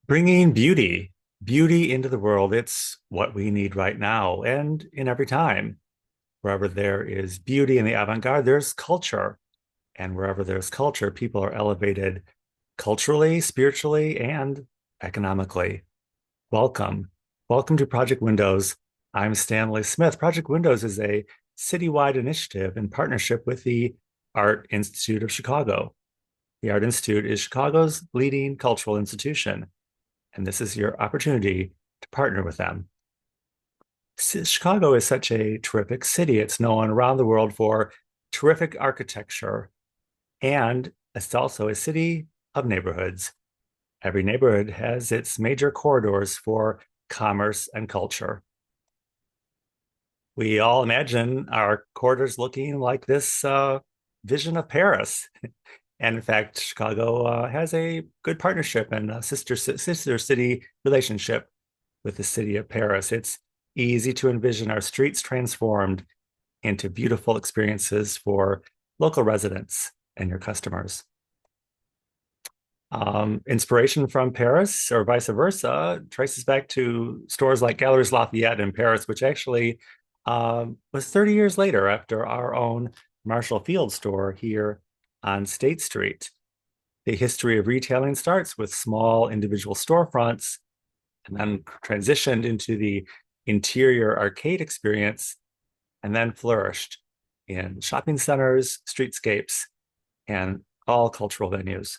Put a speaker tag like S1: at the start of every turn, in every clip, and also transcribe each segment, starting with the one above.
S1: Bringing beauty into the world. It's what we need right now and in every time. Wherever there is beauty in the avant-garde, there's culture. And wherever there's culture, people are elevated culturally, spiritually, and economically. Welcome. Welcome to Project Windows. I'm Stanley Smith. Project Windows is a citywide initiative in partnership with the Art Institute of Chicago. The Art Institute is Chicago's leading cultural institution, and this is your opportunity to partner with them. Chicago is such a terrific city. It's known around the world for terrific architecture, and it's also a city of neighborhoods. Every neighborhood has its major corridors for commerce and culture. We all imagine our corridors looking like this vision of Paris. And in fact, Chicago has a good partnership and a sister city relationship with the city of Paris. It's easy to envision our streets transformed into beautiful experiences for local residents and your customers. Inspiration from Paris or vice versa traces back to stores like Galeries Lafayette in Paris, which actually was 30 years later after our own Marshall Field store here on State Street. The history of retailing starts with small individual storefronts and then transitioned into the interior arcade experience and then flourished in shopping centers, streetscapes, and all cultural venues.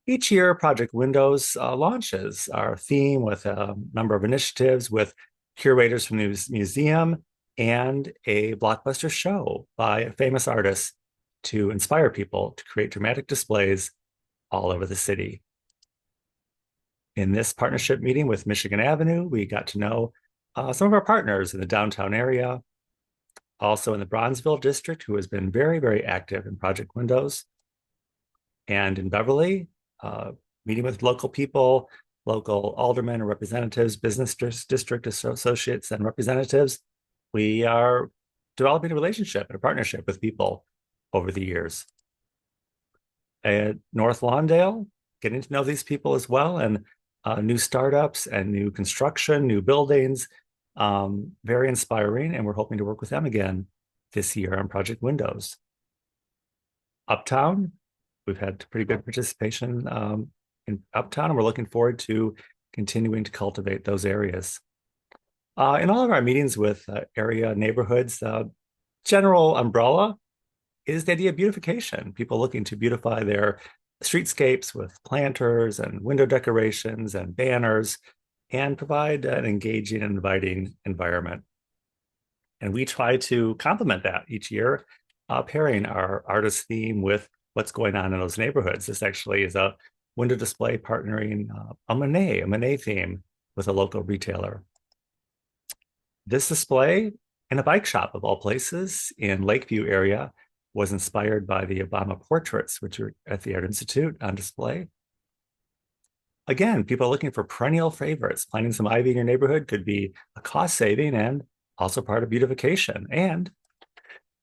S1: Each year, Project Windows launches our theme with a number of initiatives with curators from the museum and a blockbuster show by famous artists to inspire people to create dramatic displays all over the city. In this partnership meeting with Michigan Avenue, we got to know some of our partners in the downtown area, also in the Bronzeville district, who has been very, very active in Project Windows, and in Beverly, meeting with local people, local aldermen and representatives, business district associates and representatives. We are developing a relationship and a partnership with people over the years. At North Lawndale, getting to know these people as well, and new startups and new construction, new buildings, very inspiring. And we're hoping to work with them again this year on Project Windows. Uptown, we've had pretty good participation in Uptown, and we're looking forward to continuing to cultivate those areas. In all of our meetings with area neighborhoods, general umbrella is the idea of beautification. People looking to beautify their streetscapes with planters and window decorations and banners and provide an engaging and inviting environment. And we try to complement that each year, pairing our artist theme with what's going on in those neighborhoods. This actually is a window display partnering a Monet theme with a local retailer. This display in a bike shop of all places in Lakeview area was inspired by the Obama portraits, which are at the Art Institute on display. Again, people are looking for perennial favorites. Planting some ivy in your neighborhood could be a cost saving and also part of beautification, and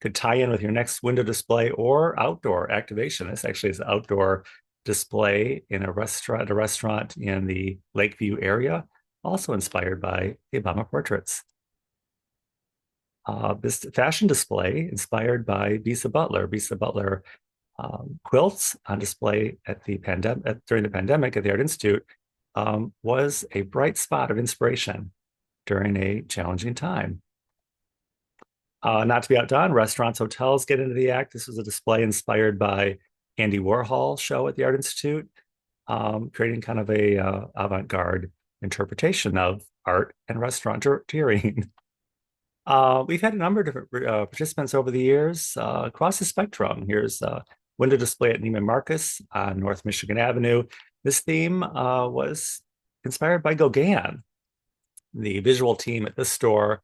S1: could tie in with your next window display or outdoor activation. This actually is an outdoor display in a restaurant in the Lakeview area, also inspired by the Obama portraits. This fashion display inspired by Bisa Butler. Bisa Butler quilts on display at the during the pandemic at the Art Institute was a bright spot of inspiration during a challenging time. Not to be outdone, restaurants, hotels get into the act. This was a display inspired by Andy Warhol show at the Art Institute, creating kind of a avant-garde interpretation of art and restaurateuring. We've had a number of different participants over the years across the spectrum. Here's a window display at Neiman Marcus on North Michigan Avenue. This theme was inspired by Gauguin. The visual team at this store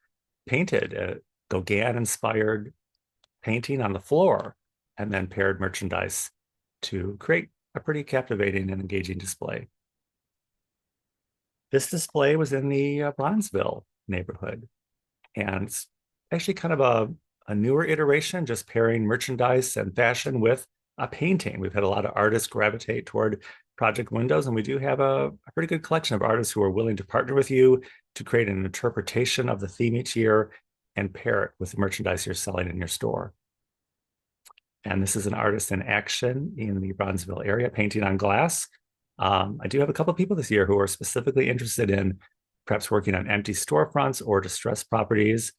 S1: painted a Gauguin-inspired painting on the floor and then paired merchandise to create a pretty captivating and engaging display. This display was in the Bronzeville neighborhood. And it's actually kind of a newer iteration, just pairing merchandise and fashion with a painting. We've had a lot of artists gravitate toward Project Windows, and we do have a pretty good collection of artists who are willing to partner with you to create an interpretation of the theme each year and pair it with the merchandise you're selling in your store. And this is an artist in action in the Bronzeville area, painting on glass. I do have a couple of people this year who are specifically interested in perhaps working on empty storefronts or distressed properties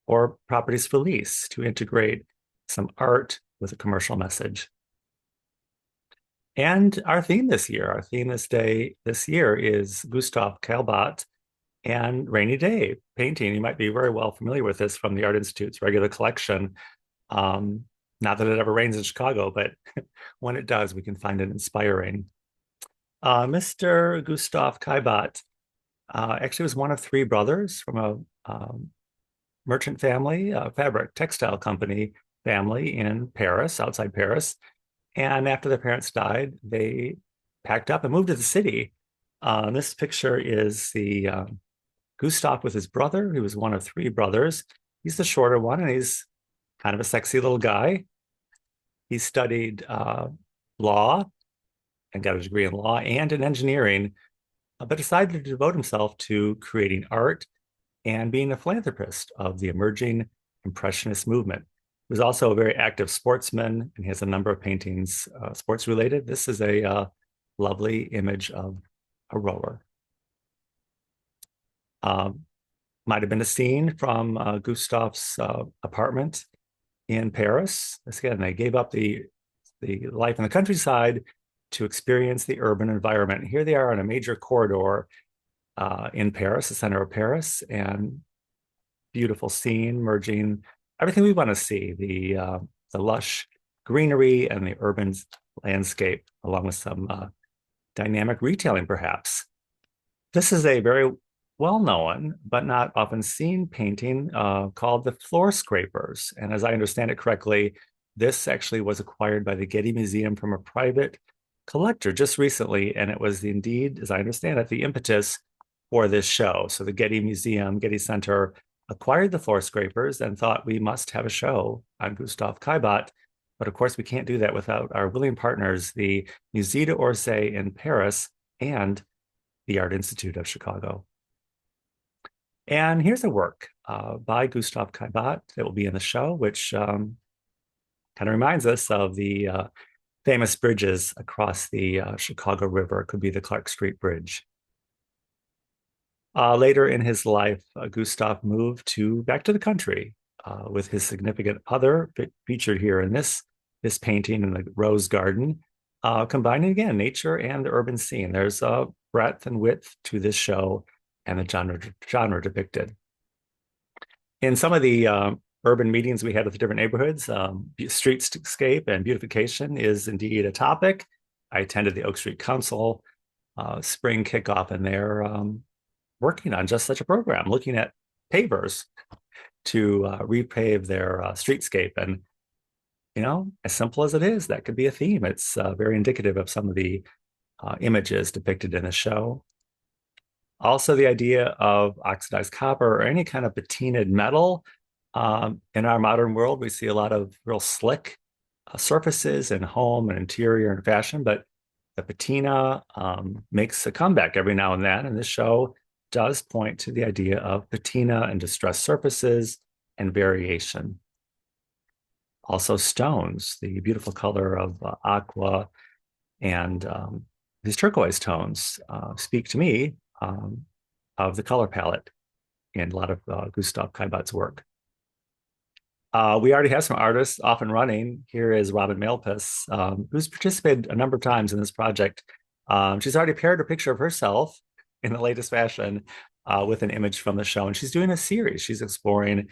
S1: or properties for lease to integrate some art with a commercial message. And our theme this year is Gustave Caillebotte and Rainy Day painting. You might be very well familiar with this from the Art Institute's regular collection. Um, Not that it ever rains in Chicago, but when it does, we can find it inspiring. Mr. Gustave Caillebotte actually was one of three brothers from a merchant family, a fabric textile company family in Paris, outside Paris. And after their parents died, they packed up and moved to the city. This picture is the Gustave with his brother. He was one of three brothers. He's the shorter one, and he's kind of a sexy little guy. He studied law and got a degree in law and in engineering, but decided to devote himself to creating art and being a philanthropist of the emerging Impressionist movement. He was also a very active sportsman and he has a number of paintings sports related. This is a lovely image of a rower. Might have been a scene from Gustave's apartment in Paris. Again, they gave up the life in the countryside to experience the urban environment. Here they are on a major corridor in Paris, the center of Paris, and beautiful scene merging everything we want to see, the lush greenery and the urban landscape, along with some dynamic retailing, perhaps. This is a very well-known but not often seen painting called The Floor Scrapers. And as I understand it correctly, this actually was acquired by the Getty Museum from a private collector just recently, and it was indeed, as I understand it, the impetus for this show. So the Getty Museum, Getty Center acquired the Floor Scrapers and thought we must have a show on Gustave Caillebotte. But of course, we can't do that without our willing partners, the Musée d'Orsay in Paris and the Art Institute of Chicago. And here's a work by Gustave Caillebotte that will be in the show, which kind of reminds us of the famous bridges across the Chicago River. It could be the Clark Street Bridge. Later in his life, Gustave moved back to the country with his significant other, featured here in this painting in the Rose Garden, combining again nature and the urban scene. There's a breadth and width to this show and the genre depicted. In some of the urban meetings we had with the different neighborhoods, streetscape and beautification is indeed a topic. I attended the Oak Street Council spring kickoff, and they're working on just such a program, looking at pavers to repave their streetscape. And, you know, as simple as it is, that could be a theme. It's very indicative of some of the images depicted in the show. Also, the idea of oxidized copper or any kind of patinaed metal. In our modern world, we see a lot of real slick surfaces in home and interior and fashion, but the patina makes a comeback every now and then. And this show does point to the idea of patina and distressed surfaces and variation. Also stones, the beautiful color of aqua and these turquoise tones speak to me of the color palette in a lot of Gustave Caillebotte's work. We already have some artists off and running. Here is Robin Malpas, who's participated a number of times in this project. She's already paired a picture of herself in the latest fashion with an image from the show. And she's doing a series. She's exploring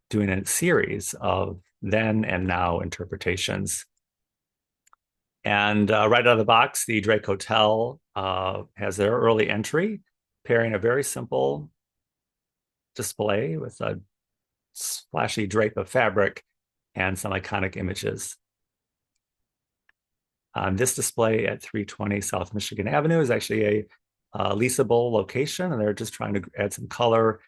S1: doing a series of then and now interpretations. And right out of the box, the Drake Hotel has their early entry, pairing a very simple display with a splashy drape of fabric and some iconic images. This display at 320 South Michigan Avenue is actually a leasable location, and they're just trying to add some color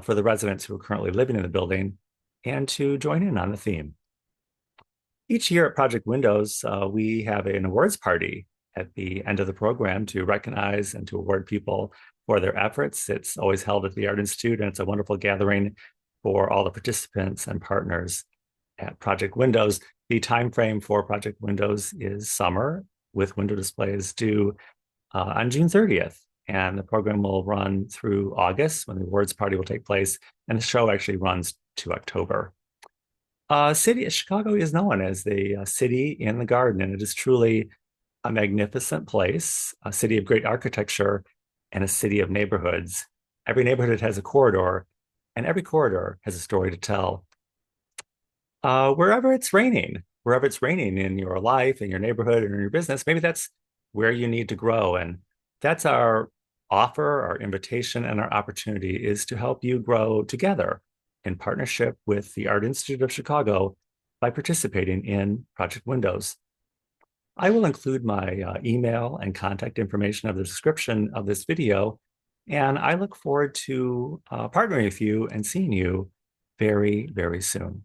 S1: for the residents who are currently living in the building and to join in on the theme. Each year at Project Windows, we have an awards party at the end of the program to recognize and to award people for their efforts. It's always held at the Art Institute, and it's a wonderful gathering for all the participants and partners at Project Windows. The time frame for Project Windows is summer, with window displays due on June 30th. And the program will run through August when the awards party will take place. And the show actually runs to October. Chicago is known as the city in the garden, and it is truly a magnificent place, a city of great architecture, and a city of neighborhoods. Every neighborhood has a corridor, and every corridor has a story to tell. Wherever it's raining in your life, in your neighborhood, or in your business, maybe that's where you need to grow. And that's our offer, our invitation, and our opportunity is to help you grow together in partnership with the Art Institute of Chicago by participating in Project Windows. I will include my email and contact information of the description of this video, and I look forward to partnering with you and seeing you very, very soon.